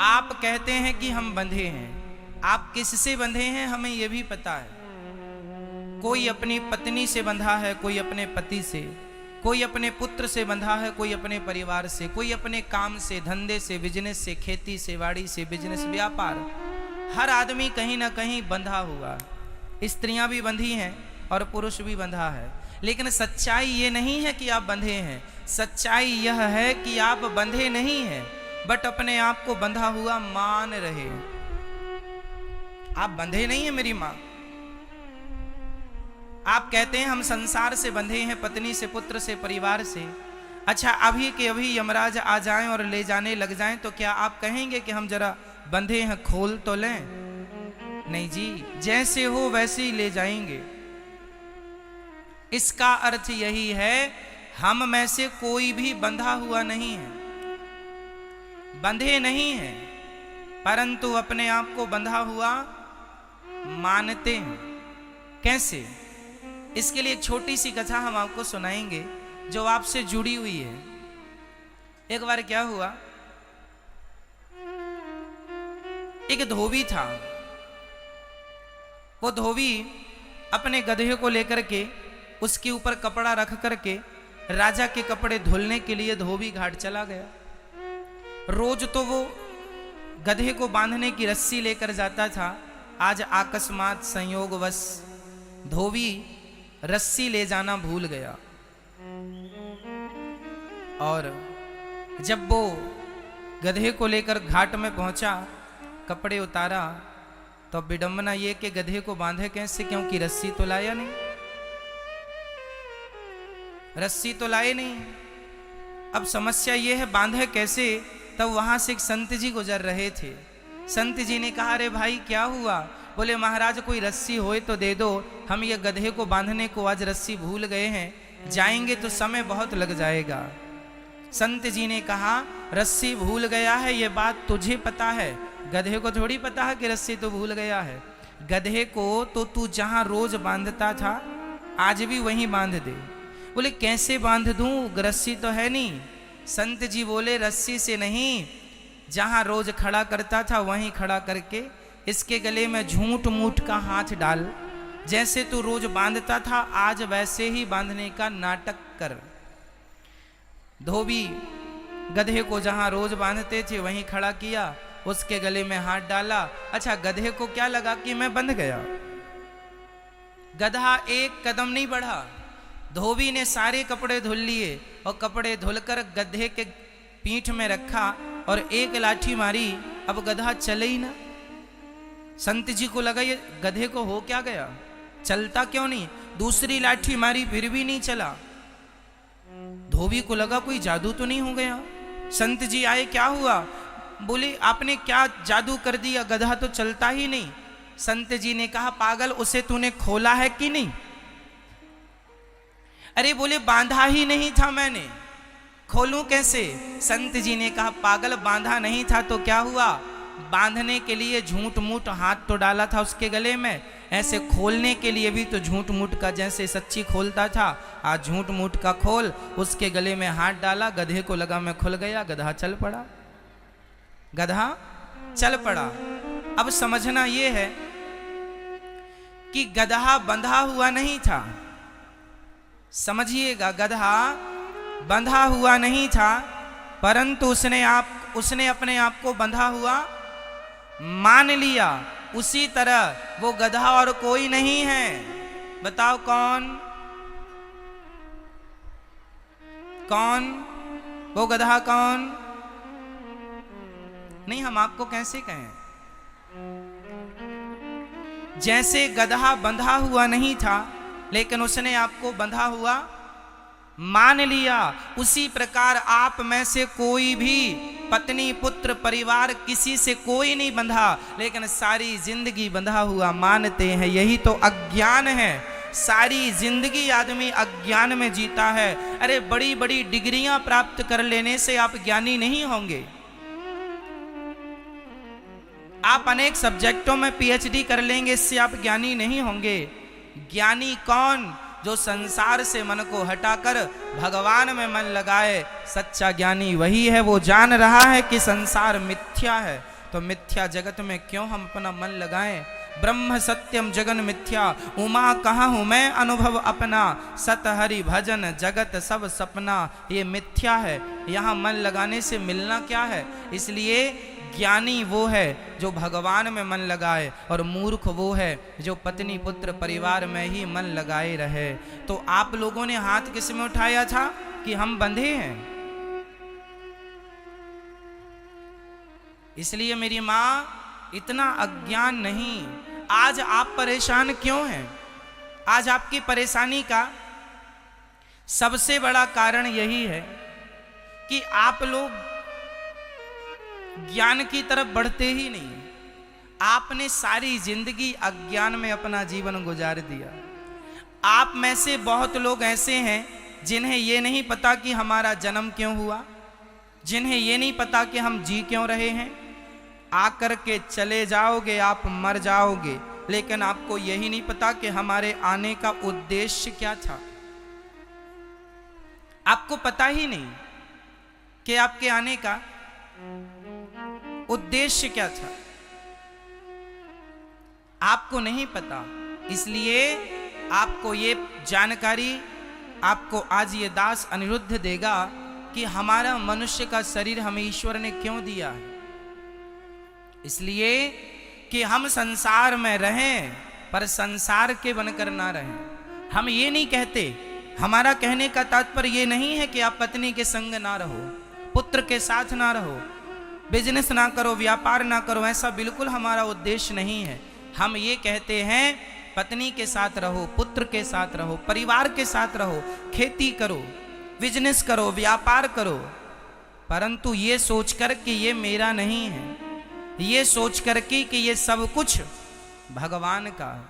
आप कहते हैं कि हम बंधे हैं, आप किससे बंधे हैं हमें यह भी पता है। कोई अपनी पत्नी से बंधा है, कोई अपने पति से, कोई अपने पुत्र से बंधा है, कोई अपने परिवार से, कोई अपने काम से, धंधे से, बिजनेस से, खेती से, वाड़ी से, बिजनेस, व्यापार। हर आदमी कहीं ना कहीं बंधा हुआ। स्त्रियां भी बंधी हैं और पुरुष भी बंधा है। लेकिन सच्चाई ये नहीं है कि आप बंधे हैं, सच्चाई यह है कि आप बंधे नहीं हैं, बट अपने आप को बंधा हुआ मान रहे। आप बंधे नहीं हैं मेरी मां। आप कहते हैं हम संसार से बंधे हैं, पत्नी से, पुत्र से, परिवार से। अच्छा, अभी के अभी यमराज आ जाएं और ले जाने लग जाएं तो क्या आप कहेंगे कि हम जरा बंधे हैं, खोल तो लें? नहीं जी, जैसे हो वैसे ही ले जाएंगे। इसका अर्थ यही है, हम में से कोई भी बंधा हुआ नहीं है, बंधे नहीं है, परंतु अपने आप को बंधा हुआ मानते हैं। कैसे? इसके लिए एक छोटी सी कथा हम आपको सुनाएंगे जो आपसे जुड़ी हुई है। एक बार क्या हुआ, एक धोबी था। वो धोबी अपने गधे को लेकर के उसके ऊपर कपड़ा रख करके राजा के कपड़े धुलने के लिए धोबी घाट चला गया। रोज तो वो गधे को बांधने की रस्सी लेकर जाता था। आज अकस्मात संयोगवश धोबी रस्सी ले जाना भूल गया, और जब वो गधे को लेकर घाट में पहुंचा, कपड़े उतारा, तो विडंबना ये कि गधे को बांधे कैसे, क्योंकि रस्सी तो लाया नहीं, रस्सी तो लाए नहीं। अब समस्या ये है बांधे कैसे। तब वहां से एक संत जी गुजर रहे थे। संत जी ने कहा, अरे भाई क्या हुआ? बोले महाराज कोई रस्सी होए तो दे दो, हम ये गधे को बांधने को आज रस्सी भूल गए हैं, जाएंगे तो समय बहुत लग जाएगा। संत जी ने कहा, रस्सी भूल गया है ये बात तुझे पता है, गधे को थोड़ी पता है कि रस्सी तो भूल गया है। गधे को तो तू जहां रोज बांधता था आज भी वहीं बांध दे। बोले कैसे बांध दूं, रस्सी तो है नहीं। संत जी बोले रस्सी से नहीं, जहां रोज खड़ा करता था वहीं खड़ा करके इसके गले में झूठ मूठ का हाथ डाल, जैसे तू रोज बांधता था आज वैसे ही बांधने का नाटक कर। धोबी गधे को जहां रोज बांधते थे वहीं खड़ा किया, उसके गले में हाथ डाला। अच्छा, गधे को क्या लगा कि मैं बंध गया। गधा एक कदम नहीं बढ़ा। धोबी ने सारे कपड़े धुल लिए और कपड़े धुलकर गधे के पीठ में रखा और एक लाठी मारी। अब गधा चले ही ना। संत जी को लगा ये गधे को हो क्या गया, चलता क्यों नहीं। दूसरी लाठी मारी फिर भी नहीं चला। धोबी को लगा कोई जादू तो नहीं हो गया। संत जी आए, क्या हुआ? बोले आपने क्या जादू कर दिया, गधा तो चलता ही नहीं। संत जी ने कहा, पागल उसे तूने खोला है कि नहीं? अरे बोले बांधा ही नहीं था मैंने, खोलूं कैसे? संत जी ने कहा, पागल बांधा नहीं था तो क्या हुआ, बांधने के लिए झूठ मूठ हाथ तो डाला था उसके गले में, ऐसे खोलने के लिए भी तो झूठ मूठ का जैसे सच्ची खोलता था, आज झूठ मूठ का खोल। उसके गले में हाथ डाला, गधे को लगा मैं खुल गया, गधा चल पड़ा। गधा चल पड़ा। अब समझना यह है कि गधा बंधा हुआ नहीं था। समझिएगा, गधा बंधा हुआ नहीं था, परंतु उसने अपने आप को बंधा हुआ मान लिया। उसी तरह वो गधा और कोई नहीं है। बताओ कौन? कौन वो गधा? कौन? नहीं, हम आपको कैसे कहें? जैसे गधा बंधा हुआ नहीं था लेकिन उसने आपको बंधा हुआ मान लिया, उसी प्रकार आप में से कोई भी पत्नी, पुत्र, परिवार, किसी से कोई नहीं बंधा, लेकिन सारी जिंदगी बंधा हुआ मानते हैं। यही तो अज्ञान है। सारी जिंदगी आदमी अज्ञान में जीता है। अरे बड़ी बड़ी डिग्रियां प्राप्त कर लेने से आप ज्ञानी नहीं होंगे। आप अनेक सब्जेक्टों में पीएचडी कर लेंगे, इससे आप ज्ञानी नहीं होंगे। ज्ञानी कौन? जो संसार से मन को हटाकर भगवान में मन लगाए। सच्चा ज्ञानी वही है, वो जान रहा है कि संसार मिथ्या है, तो मिथ्या जगत में क्यों हम अपना मन लगाएं। ब्रह्म सत्यम जगन मिथ्या, उमा कहाँ हूँ मैं अनुभव अपना, सत हरि भजन जगत सब सपना। ये मिथ्या है, यहाँ मन लगाने से मिलना क्या है। इसलिए ज्ञानी वो है जो भगवान में मन लगाए, और मूर्ख वो है जो पत्नी पुत्र परिवार में ही मन लगाए रहे। तो आप लोगों ने हाथ किस में उठाया था कि हम बंधे हैं। इसलिए मेरी माँ, इतना अज्ञान नहीं। आज आप परेशान क्यों हैं? आज आपकी परेशानी का सबसे बड़ा कारण यही है कि आप लोग ज्ञान की तरफ बढ़ते ही नहीं। आपने सारी जिंदगी अज्ञान में अपना जीवन गुजार दिया। आप में से बहुत लोग ऐसे हैं जिन्हें ये नहीं पता कि हमारा जन्म क्यों हुआ, जिन्हें ये नहीं पता कि हम जी क्यों रहे हैं। आकर के चले जाओगे, आप मर जाओगे, लेकिन आपको यही नहीं पता कि हमारे आने का उद्देश्य क्या था। आपको पता ही नहीं कि आपके आने का उद्देश्य क्या था, आपको नहीं पता। इसलिए आपको ये जानकारी, आपको आज ये दास अनिरुद्ध देगा कि हमारा मनुष्य का शरीर हमें ईश्वर ने क्यों दिया है। इसलिए कि हम संसार में रहें, पर संसार के बनकर ना रहें। हम ये नहीं कहते, हमारा कहने का तात्पर्य ये नहीं है कि आप पत्नी के संग ना रहो, पुत्र के साथ ना रहो, बिजनेस ना करो, व्यापार ना करो, ऐसा बिल्कुल हमारा उद्देश्य नहीं है। हम ये कहते हैं पत्नी के साथ रहो, पुत्र के साथ रहो, परिवार के साथ रहो, खेती करो, बिजनेस करो, व्यापार करो, परंतु ये सोचकर कि ये मेरा नहीं है, ये सोच करके कि ये सब कुछ भगवान का है।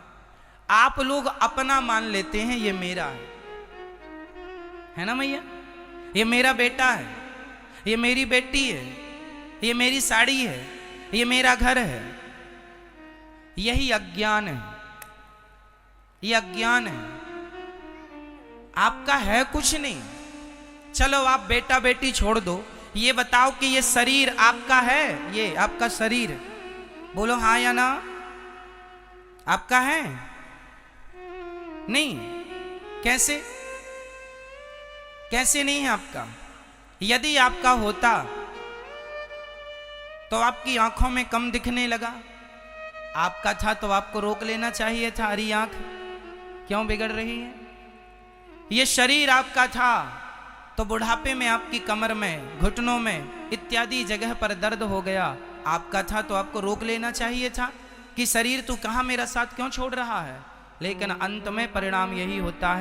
आप लोग अपना मान लेते हैं ये मेरा है ना मैया, ये मेरा बेटा है, ये मेरी बेटी है, ये मेरी साड़ी है, ये मेरा घर है। यही अज्ञान है, ये अज्ञान है। आपका है कुछ नहीं। चलो आप बेटा बेटी छोड़ दो, ये बताओ कि ये शरीर आपका है, ये आपका शरीर, बोलो हाँ या ना, आपका है? नहीं। कैसे? कैसे नहीं है आपका? यदि आपका होता तो आपकी आंखों में कम दिखने लगा। आपका था तो आपको रोक लेना चाहिए था। हरी आंख क्यों बिगड़ रही है? ये शरीर आपका था तो बुढ़ापे में आपकी कमर में, घुटनों में इत्यादि जगह पर दर्द हो गया। आपका था तो आपको रोक लेना चाहिए था कि शरीर तू कहाँ मेरा साथ क्यों छोड़ रहा है। लेकिन अंत में परिणाम यही होता है